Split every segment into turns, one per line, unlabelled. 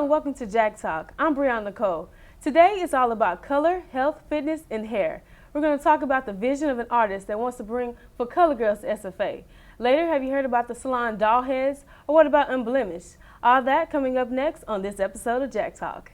and welcome to Jack Talk. I'm Brianna Nicole. Today is all about color, health, fitness, and hair. We're going to talk about the vision of an artist that wants to bring for Color Girls to SFA. Later, have you heard about the salon doll heads, or what about Unblemished? All that coming up next on this episode of Jack Talk.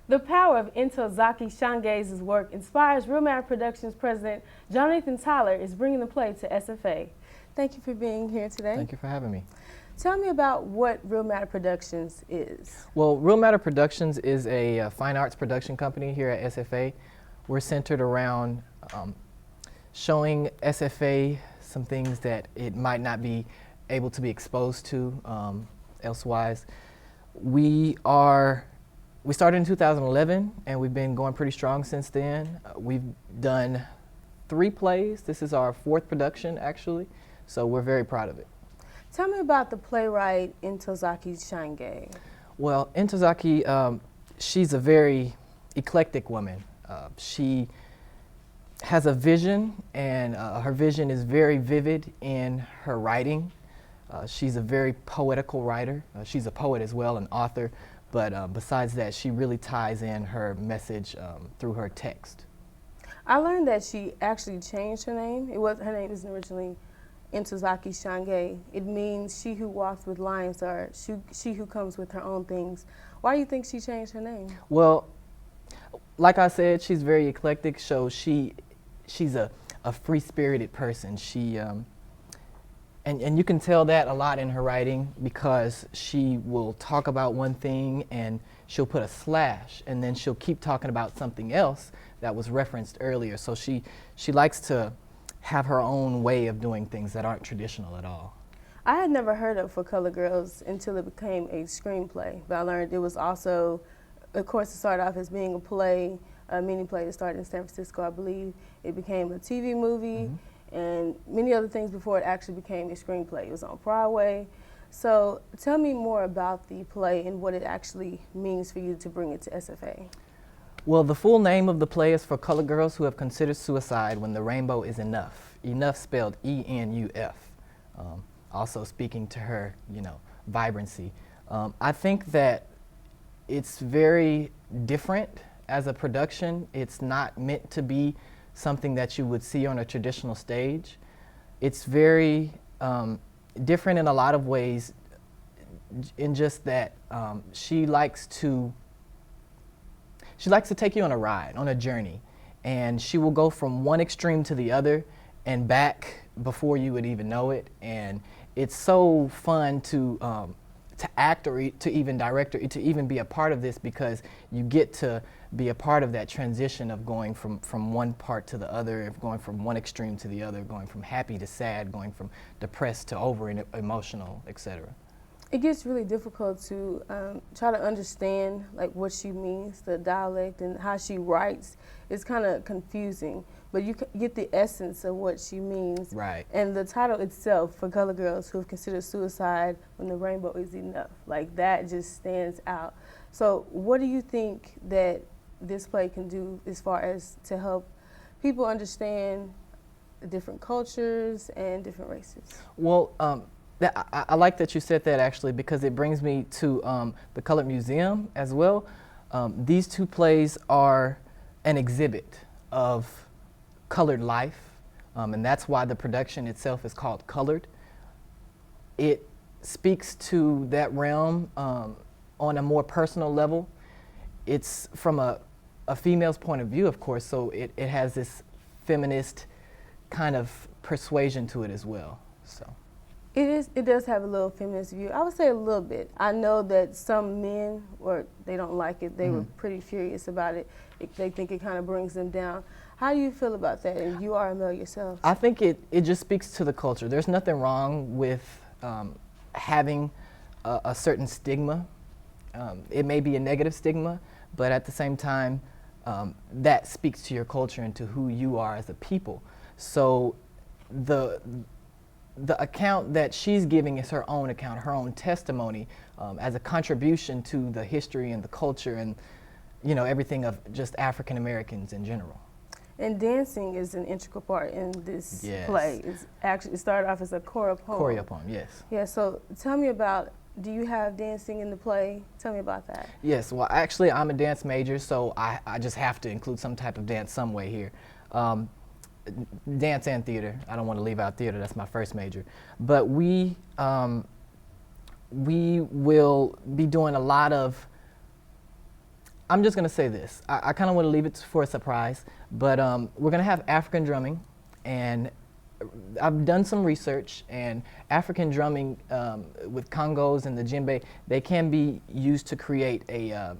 The power of Ntozake Shange's work inspires Real Matter Productions president Jonathan Tyler is bringing the play to SFA. Thank you for being here today.
Thank you for having me.
Tell me about what Real Matter Productions is.
Well, Real Matter Productions is a fine arts production company here at SFA. We're centered around showing SFA some things that it might not be able to be exposed to elsewise. We started in 2011, and we've been going pretty strong since then. We've done 3 plays. This is our 4th production, actually, so we're very proud of it.
Tell me about the playwright Ntozake Shange.
Well, Ntozake, she's a very eclectic woman. She has a vision, and her vision is very vivid in her writing. She's a very poetical writer. She's a poet as well, an author. But besides that, she really ties in her message through her text.
I learned that she actually changed her name. Her name isn't originally Ntozake Shange. It means she who walks with lions, or she who comes with her own things. Why do you think she changed her name?
Well, like I said, she's very eclectic, so she's a free-spirited person. And you can tell that a lot in her writing, because she will talk about one thing and she'll put a slash, and then she'll keep talking about something else that was referenced earlier. So she likes to have her own way of doing things that aren't traditional at all.
I had never heard of For Color Girls until it became a screenplay, but I learned it was also, of course, it started off as being a play, a mini play that started in San Francisco, I believe. It became a TV movie. Mm-hmm. And many other things before it actually became a screenplay. It was on Broadway. So tell me more about the play and what it actually means for you to bring it to SFA.
Well, the full name of the play is For Color Girls Who Have Considered Suicide When the Rainbow is Enough. Enough spelled E-N-U-F. Also speaking to her, vibrancy. I think that it's very different as a production. It's not meant to be something that you would see on a traditional stage. It's very different in a lot of ways, in just that she likes to take you on a ride, on a journey, and she will go from one extreme to the other and back before you would even know it. And it's so fun to act, or to even direct, or to even be a part of this, because you get to be a part of that transition of going from one part to the other, of going from one extreme to the other, going from happy to sad, going from depressed to over emotional, etc.
It gets really difficult to try to understand what she means, the dialect, and how she writes. It's kind of confusing, but you get the essence of what she means.
Right.
And the title itself, For Color Girls Who Have Considered Suicide When the Rainbow is Enough, that just stands out. So what do you think that this play can do as far as to help people understand different cultures and different races?
Well, I like that you said that, actually, because it brings me to the Colored Museum as well. These 2 plays are an exhibit of colored life, and that's why the production itself is called Colored. It speaks to that realm on a more personal level. It's from a female's point of view, of course, so it has this feminist kind of persuasion to it as well. So
It does have a little feminist view. I would say a little bit. I know that some men, or they don't like it, they were pretty furious about it. They think it kind of brings them down. How do you feel about that? And you are a male yourself.
I think it just speaks to the culture. There's nothing wrong with having a certain stigma. It may be a negative stigma, but at the same time, that speaks to your culture and to who you are as a people. So the account that she's giving is her own account, her own testimony, as a contribution to the history and the culture and, you know, everything of just African Americans in general.
And dancing is an integral part in this
Yes.
play. It started off as a choreo poem.
Choreo poem, yes.
Yeah, so tell me about, do you have dancing in the play? Tell me about that.
Yes, well, actually, I'm a dance major, so I just have to include some type of dance some way here. Dance and theater. I don't want to leave out theater. That's my first major. But we will be doing a lot of, I'm just going to say this. I kind of want to leave it for a surprise, but we're going to have African drumming, and I've done some research, and African drumming with congos and the djembe, they can be used to create a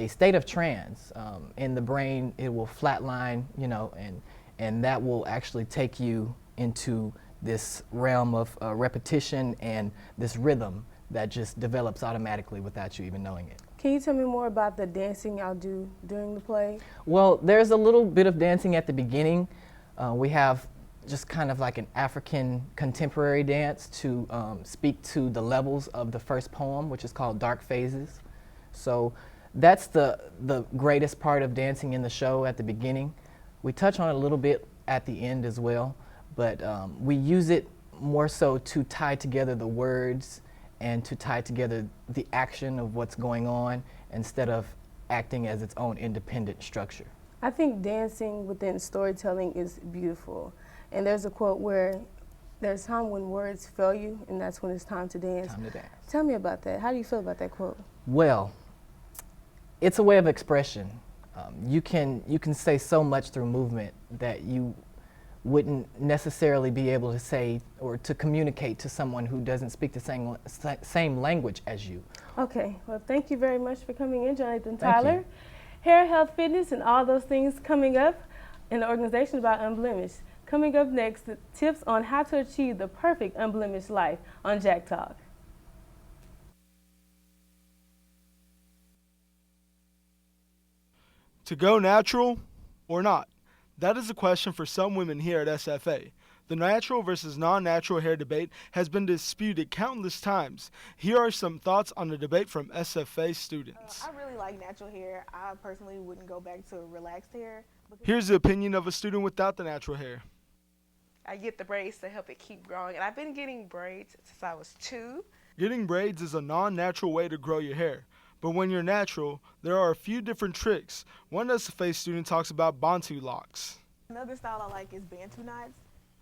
state of trance. In the brain, it will flatline, you know, and that will actually take you into this realm of repetition and this rhythm that just develops automatically without you even knowing it.
Can you tell me more about the dancing y'all do during the play?
Well, there's a little bit of dancing at the beginning. We have just kind of like an African contemporary dance to speak to the levels of the first poem, which is called Dark Phases. So that's the greatest part of dancing in the show at the beginning. We touch on it a little bit at the end as well, but we use it more so to tie together the words and to tie together the action of what's going on instead of acting as its own independent structure.
I think dancing within storytelling is beautiful. And there's a quote where there's time when words fail you, and that's when it's time to dance.
Time to dance.
Tell me about that. How do you feel about that quote?
Well, it's a way of expression. You can say so much through movement that you wouldn't necessarily be able to say or to communicate to someone who doesn't speak the same language as you.
Okay, well, thank you very much for coming in, Jonathan
Thank
Tyler.
you.
Hair, health, fitness, and all those things coming up in the organization about Unblemished. Coming up next, the tips on how to achieve the perfect unblemished life on Jack Talk.
To go natural or not? That is a question for some women here at SFA. The natural versus non-natural hair debate has been disputed countless times. Here are some thoughts on the debate from SFA students.
I really like natural hair. I personally wouldn't go back to relaxed hair.
Here's the opinion of a student without the natural hair.
I get the braids to help it keep growing, and I've been getting braids since I was 2.
Getting braids is a non-natural way to grow your hair. But when you're natural, there are a few different tricks. One SFA student talks about Bantu locks.
Another style I like is Bantu knots.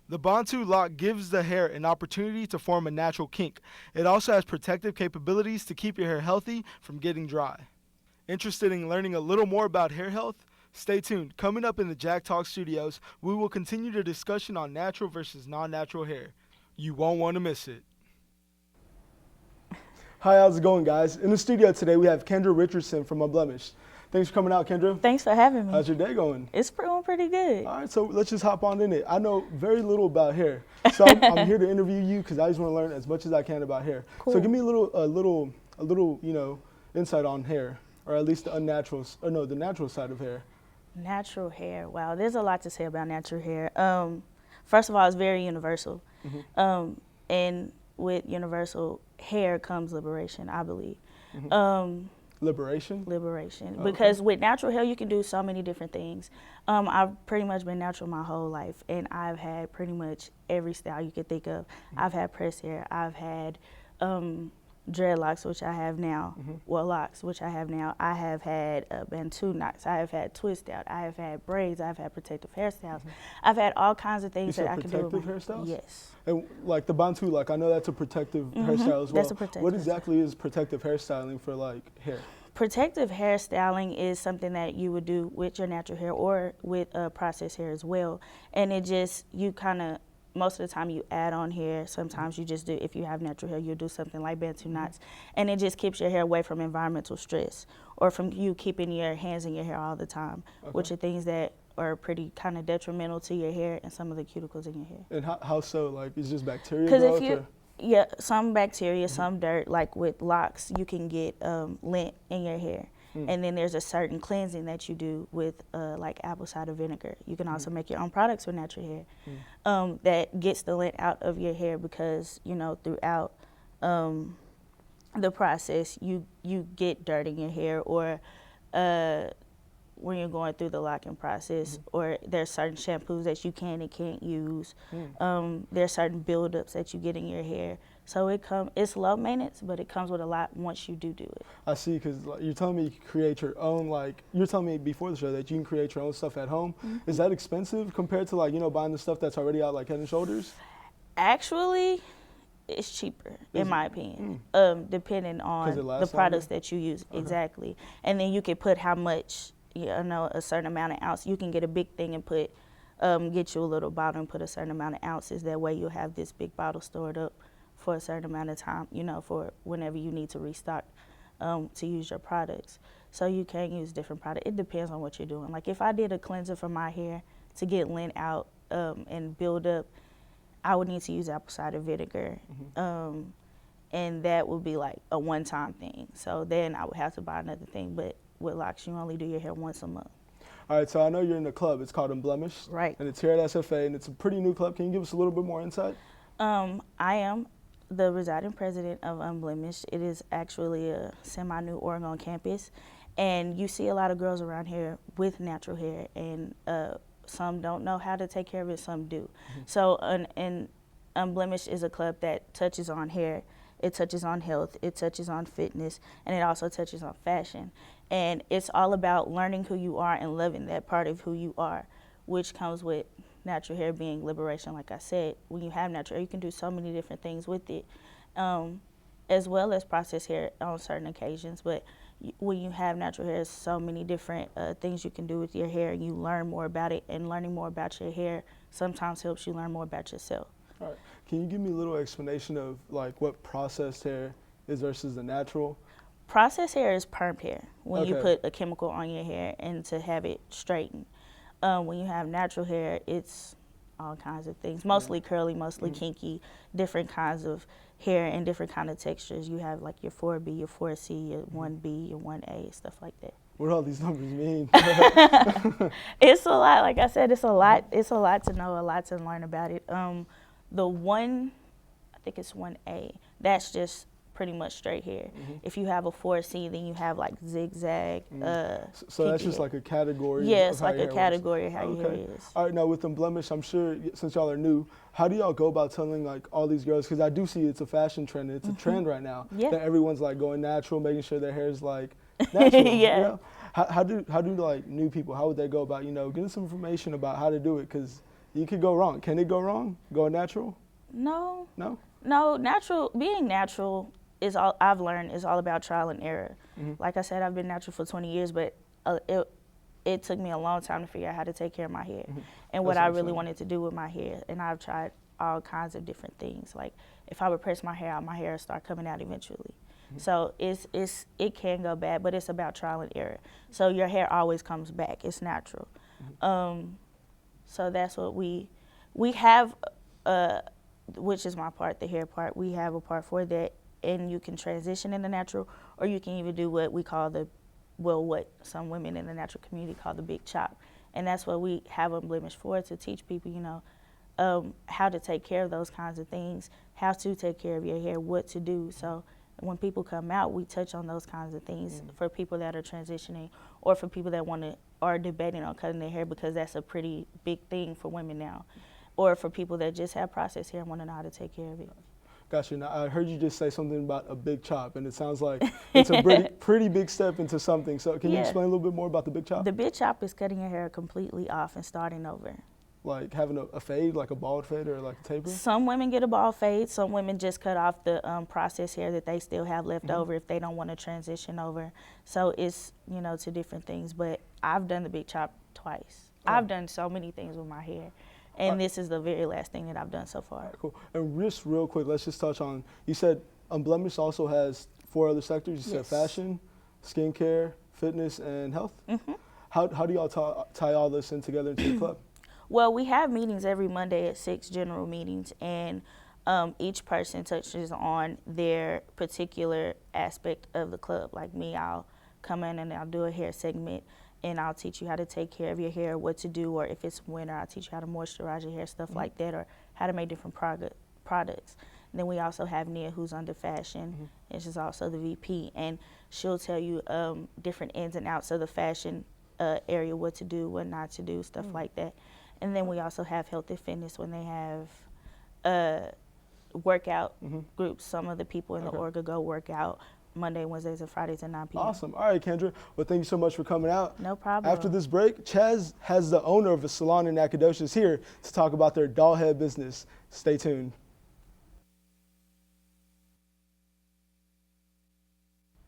The Bantu lock gives the hair an opportunity to form a natural kink. It also has protective capabilities to keep your hair healthy from getting dry. Interested in learning a little more about hair health? Stay tuned. Coming up in the Jack Talk studios, we will continue the discussion on natural versus non-natural hair. You won't want to miss it. Hi, how's it going, guys? In the studio today, we have Kendra Richardson from Unblemished. Thanks for coming out, Kendra.
Thanks for having me.
How's your day going?
It's going pretty good.
All right, so let's just hop on in it. I know very little about hair, so I'm here to interview you because I just want to learn as much as I can about hair.
Cool.
So give me a little, you know, insight on hair, or at least the the natural side of hair.
Natural hair. Wow, there's a lot to say about natural hair. First of all, it's very universal. And with universal hair comes liberation, I believe.
Liberation?
Liberation.
Oh,
Because
okay.
with natural hair, you can do so many different things. I've pretty much been natural my whole life, and I've had pretty much every style you could think of. I've had pressed hair. I've had dreadlocks, which I have now, well, locks, which I have now. I have had Bantu knots. I have had twist out. I have had braids. I've had protective hairstyles. I've had all kinds of things
You
that
said
I can do. with
protective
my-
hairstyles?
Yes.
And like the Bantu, like I know that's a protective hairstyle as well.
That's a protective
What
hairstyle.
exactly is protective hairstyling for like hair?
Protective hairstyling is something that you would do with your natural hair or with processed hair as well. And it just, you kind of, most of the time you add on hair. Sometimes you just do, if you have natural hair, you'll do something like Bantu knots. And it just keeps your hair away from environmental stress or from you keeping your hands in your hair all the time, which are things that are pretty kind of detrimental to your hair and some of the cuticles in your hair.
And how so? Like, it's just bacteria
Because
growth?
if you,
or?
yeah, some bacteria, some dirt, like with locks, you can get lint in your hair. And then there's a certain cleansing that you do with like apple cider vinegar. You can also make your own products with natural hair that gets the lint out of your hair because, you know, throughout the process, you get dirt in your hair or when you're going through the locking process, or there's certain shampoos that you can and can't use. There's certain buildups that you get in your hair. So it's low maintenance, but it comes with a lot once you do it.
I see, because like, you're telling me you can create your own, like, you're telling me before the show that you can create your own stuff at home. Is that expensive compared to, like, you know, buying the stuff that's already out, like Head and Shoulders?
Actually, it's cheaper, in my opinion, depending on
it
the
lasts
products that you use. Exactly. And then you can put how much, you know, a certain amount of ounce. You can get a big thing and put, get you a little bottle and put a certain amount of ounces. That way you'll have this big bottle stored up for a certain amount of time, you know, for whenever you need to restock to use your products. So you can use different products. It depends on what you're doing. Like if I did a cleanser for my hair to get lint out and build up, I would need to use apple cider vinegar. And that would be like a one-time thing. So then I would have to buy another thing. But with locks, you only do your hair once a month.
All right, so I know you're in the club. It's called Unblemished.
Right.
And it's here at SFA, and it's a pretty new club. Can you give us a little bit more insight?
I am the residing president of Unblemished. It is actually a semi-new Oregon campus, and you see a lot of girls around here with natural hair, and some don't know how to take care of it, some do. So, and Unblemished is a club that touches on hair, it touches on health, it touches on fitness, and it also touches on fashion. And it's all about learning who you are and loving that part of who you are, which comes with natural hair being liberation. Like I said, when you have natural hair, you can do so many different things with it, as well as processed hair on certain occasions. But when you have natural hair, there's so many different things you can do with your hair, and you learn more about it. And learning more about your hair sometimes helps you learn more about yourself.
All right. Can you give me a little explanation of like what processed hair is versus the natural?
Processed hair is permed hair, when you
Okay.
put a chemical on your hair and to have it straightened. When you have natural hair, it's all kinds of things, mostly curly, mostly kinky, different kinds of hair and different kind of textures. You have like your 4B, your 4C, your 1B, your 1A, stuff like that.
What do all these numbers mean?
It's a lot. Like I said, it's a lot. It's a lot to know, a lot to learn about it. The one, I think it's 1A, that's just pretty much straight hair. If you have a 4C, then you have like zigzag.
So that's
kinky
just
hair.
like a category.
Yeah,
of
it's
how
like
your
a
hair works.
category of how your hair is.
All right, now with Unblemished, I'm sure since y'all are new, how do y'all go about telling like all these girls? Because I do see it's a fashion trend. It's a trend right now
Yeah.
that everyone's like going natural, making sure their hair is like natural.
Yeah.
You know? How do like new people? How would they go about getting some information about how to do it? Because you could go wrong. Can it go wrong? Going natural?
No,
No.
being natural is all I've learned is all about trial and error. Like I said, I've been natural for 20 years, but it took me a long time to figure out how to take care of my hair and what
That's
I
what I'm
really
saying.
wanted to do with my hair. And I've tried all kinds of different things. Like if I would press my hair out, my hair would start coming out eventually. So it can go bad, but it's about trial and error. So your hair always comes back. It's natural. So that's what we have, which is my part, the hair part. We have a part for that, and you can transition into natural, or you can even do what we call what some women in the natural community call the big chop. And that's what we have Unblemished for, to teach people, how to take care of those kinds of things, how to take care of your hair, what to do. So when people come out, we touch on those kinds of things for people that are transitioning, or for people that are debating on cutting their hair, because that's a pretty big thing for women now, or for people that just have processed hair and want to know how to take care of it.
Gotcha. Now, I heard you just say something about a big chop, and it sounds like it's a pretty big step into something. So can you
Yeah.
explain a little bit more about the big chop?
The big chop is cutting your hair completely off and starting over.
Like having a fade, like a bald fade or like a taper?
Some women get a bald fade. Some women just cut off the processed hair that they still have left over if they don't want to transition over. So it's, to different things. But I've done the big chop twice. I've done so many things with my hair. And this is the very last thing that I've done so far.
Cool. And just real quick, let's just touch on, you said Unblemished also has 4 other sectors. You said
Yes.
fashion, skincare, fitness, and health. How do y'all tie all this in together into the club?
Well, we have meetings every Monday at 6, general meetings, and each person touches on their particular aspect of the club. Like me, I'll come in and I'll do a hair segment, and I'll teach you how to take care of your hair, what to do, or if it's winter, I'll teach you how to moisturize your hair, stuff like that, or how to make different products. And then we also have Nia, who's under fashion, and she's also the VP, and she'll tell you different ins and outs of the fashion area, what to do, what not to do, stuff like that. And then we also have health and fitness when they have workout groups. Some of the people in the org go work out Monday, Wednesdays, and Fridays at 9 p.m.
Awesome. All right, Kendra. Well, thank you so much for coming out.
No problem.
After this break, Chaz has the owner of a salon in Nacogdoches here to talk about their doll head business. Stay tuned.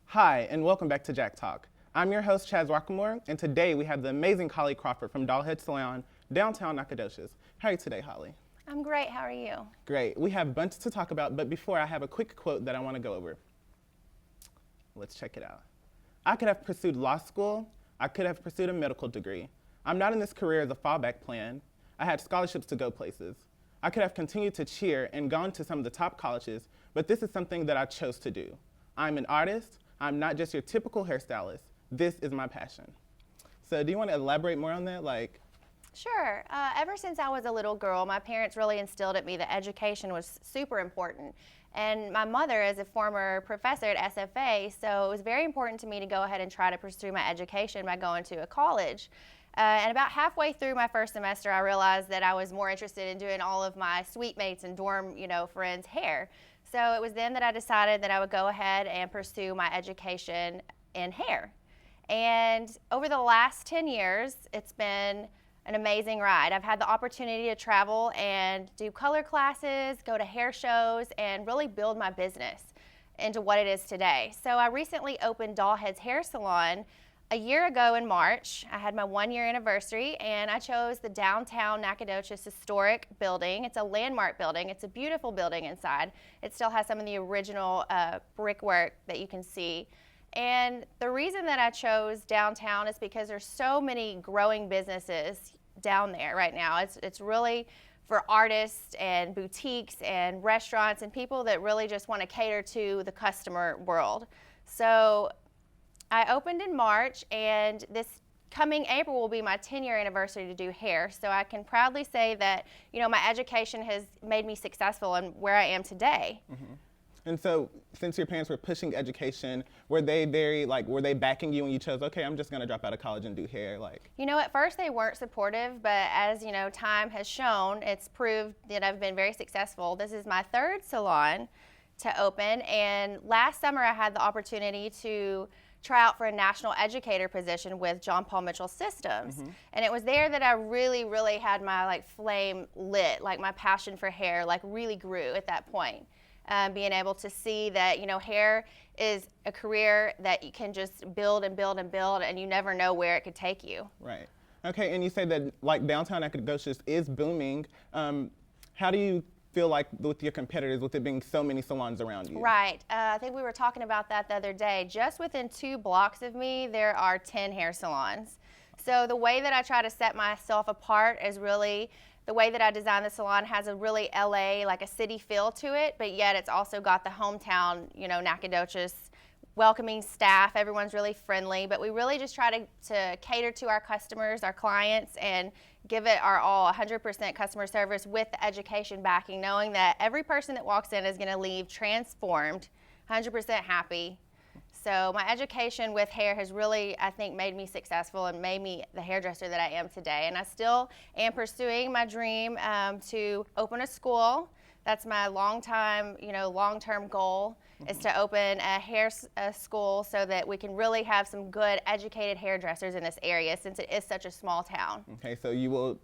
Hi, and welcome back to Jack Talk. I'm your host, Chaz Rockamore, and today we have the amazing Holly Crawford from Dollhead Salon, downtown Nacogdoches. How are you today, Holly?
I'm great. How are you?
Great. We have a bunch to talk about, but before I have a quick quote that I want to go over. Let's check it out. I could have pursued law school. I could have pursued a medical degree. I'm not in this career as a fallback plan. I had scholarships to go places. I could have continued to cheer and gone to some of the top colleges, but this is something that I chose to do. I'm an artist. I'm not just your typical hairstylist. This is my passion. So do you want to elaborate more on that?
Sure. Ever since I was a little girl, my parents really instilled at me that education was super important. And my mother is a former professor at SFA, so it was very important to me to go ahead and try to pursue my education by going to a college. And about halfway through my first semester, I realized that I was more interested in doing all of my suite mates and dorm, friends' hair. So it was then that I decided that I would go ahead and pursue my education in hair. And over the last 10 years, it's been an amazing ride. I've had the opportunity to travel and do color classes, go to hair shows, and really build my business into what it is today. So I recently opened Dollhead's Hair Salon a year ago in March. I had my 1-year anniversary, and I chose the downtown Nacogdoches historic building. It's a landmark building. It's a beautiful building inside. It still has some of the original brickwork that you can see. And the reason that I chose downtown is because there's so many growing businesses down there right now. It's really for artists and boutiques and restaurants and people that really just want to cater to the customer world. So I opened in March, and this coming April will be my 10-year anniversary to do hair. So I can proudly say that, my education has made me successful in where I am today.
And so, since your parents were pushing education, were they were they backing you when you chose, okay, I'm just gonna drop out of college and do hair?
At first they weren't supportive, but as time has shown, it's proved that I've been very successful. This is my 3rd salon to open, and last summer I had the opportunity to try out for a national educator position with John Paul Mitchell Systems. And it was there that I really, really had my flame lit, my passion for hair really grew at that point. Being able to see that, hair is a career that you can just build and build and build, and you never know where it could take you.
Right. Okay, and you say that downtown Nacogdoches is booming. How do you feel with your competitors, with it being so many salons around you?
Right. I think we were talking about that the other day. Just within 2 blocks of me, there are 10 hair salons. So the way that I try to set myself apart is really the way that I design the salon has a really LA, a city feel to it, but yet it's also got the hometown, Nacogdoches, welcoming staff. Everyone's really friendly, but we really just try to cater to our customers, our clients, and give it our all, 100% customer service with the education backing, knowing that every person that walks in is going to leave transformed, 100% happy. So my education with hair has really, I think, made me successful and made me the hairdresser that I am today. And I still am pursuing my dream to open a school That's my long-term goal is to open a hair school so that we can really have some good educated hairdressers in this area since it is such a small town.
Okay, so you will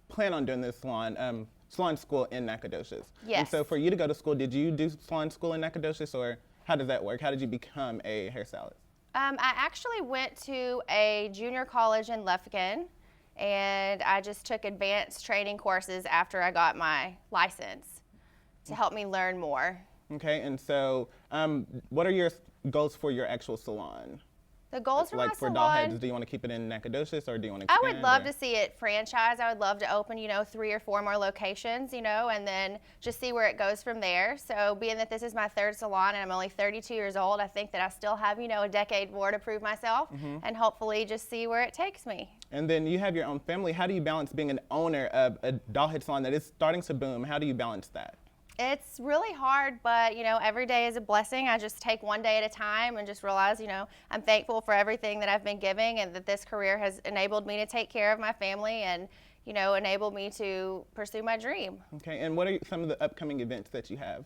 plan on doing this salon school in Nacogdoches.
Yes.
And so for you to go to school, did you do salon school in Nacogdoches, or how does that work? How did you become a hairstylist?
I actually went to a junior college in Lufkin, and I just took advanced training courses after I got my license to help me learn more.
Okay, and so what are your goals for your actual salon?
The goals for
like
my
for
salon,
Dollheads, do you want to keep it in Nacogdoches, or do you want to
I
expand?
would love
or?
to see it franchise. I would love to open, 3 or 4 more locations, and then just see where it goes from there. So being that this is my 3rd salon and I'm only 32 years old, I think that I still have, a decade more to prove myself and hopefully just see where it takes me.
And then you have your own family. How do you balance being an owner of a Dollhead salon that is starting to boom? How do you balance that?
It's really hard, but every day is a blessing. I just take one day at a time and just realize, I'm thankful for everything that I've been giving and that this career has enabled me to take care of my family and, enabled me to pursue my dream.
Okay, and what are some of the upcoming events that you have?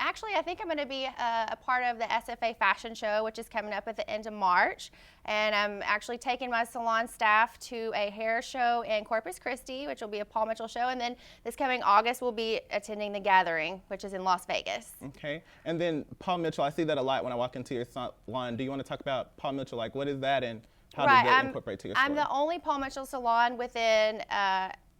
Actually, I think I'm going to be a part of the SFA Fashion Show, which is coming up at the end of March. And I'm actually taking my salon staff to a hair show in Corpus Christi, which will be a Paul Mitchell show. And then this coming August, we'll be attending The Gathering, which is in Las Vegas.
Okay, and then Paul Mitchell, I see that a lot when I walk into your salon. Do you want to talk about Paul Mitchell? Like, what is that, and how does that incorporate to your store?
I'm the only Paul Mitchell salon within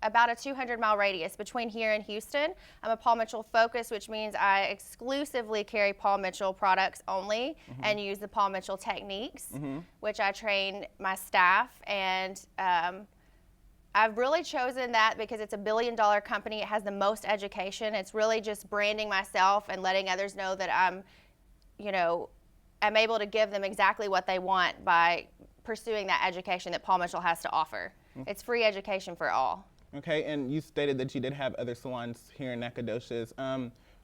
about a 200-mile radius between here and Houston. I'm a Paul Mitchell focus, which means I exclusively carry Paul Mitchell products only and use the Paul Mitchell techniques, which I train my staff. And I've really chosen that because it's a billion-dollar company. It has the most education. It's really just branding myself and letting others know that I'm able to give them exactly what they want by pursuing that education that Paul Mitchell has to offer. It's free education for all.
Okay, and you stated that you did have other salons here in Nacogdoches.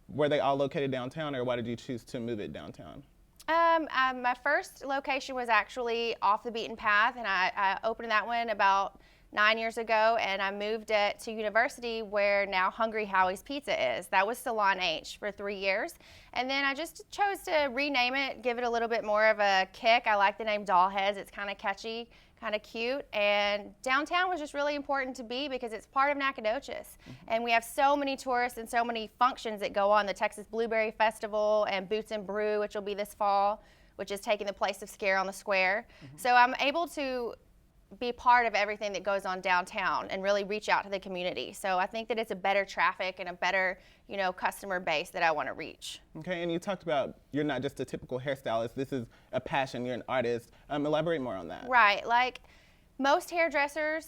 Were they all located downtown, or why did you choose to move it downtown?
My first location was actually off the beaten path, and I opened that one about 9 years ago, and I moved it to University, where now Hungry Howie's Pizza is. That was Salon H for 3 years. And then I just chose to rename it, give it a little bit more of a kick. I like the name Dollheads. It's kind of catchy, kind of cute. And downtown was just really important to be because it's part of Nacogdoches. And we have so many tourists and so many functions that go on. The Texas Blueberry Festival and Boots and Brew, which will be this fall, which is taking the place of Scare on the Square. So I'm able to be part of everything that goes on downtown and really reach out to the community. So I think that it's a better traffic and a better, customer base that I want to reach.
Okay, and you talked about you're not just a typical hairstylist. This is a passion. You're an artist. Elaborate more on that.
Right. Like most hairdressers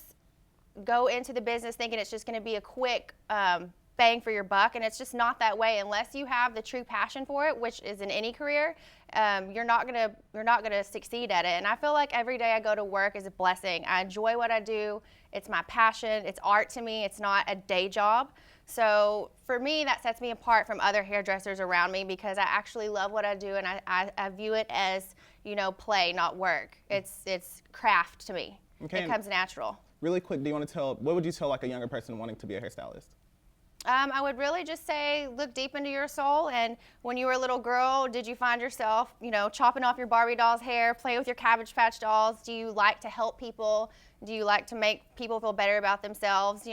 go into the business thinking it's just going to be a quick bang for your buck, and it's just not that way unless you have the true passion for it, which is in any career. You're not gonna succeed at it. And I feel like every day I go to work is a blessing. I enjoy what I do. It's my passion. It's art to me. It's not a day job. So for me, that sets me apart from other hairdressers around me because I actually love what I do, and I view it as play, not work. It's craft to me.
Okay,
it comes natural.
Really quick, what would you tell like a younger person wanting to be a hairstylist?
I would really just say look deep into your soul, and when you were a little girl, did you find yourself, chopping off your Barbie doll's hair, playing with your Cabbage Patch dolls? Do you like to help people? Do you like to make people feel better about themselves,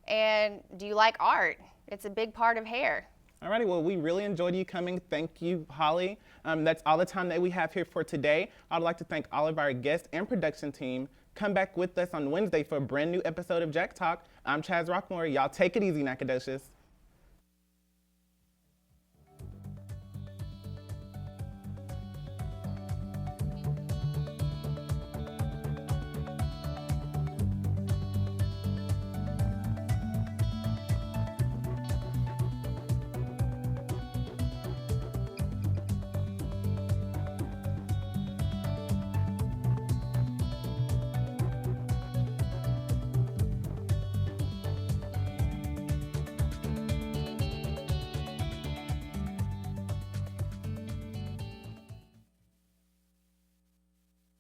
And do you like art? It's a big part of hair.
Alrighty, well, we really enjoyed you coming. Thank you, Holly. That's all the time that we have here for today. I'd like to thank all of our guests and production team. Come back with us on Wednesday for a brand new episode of Jack Talk. I'm Chaz Rockmore. Y'all take it easy, Nacogdoches.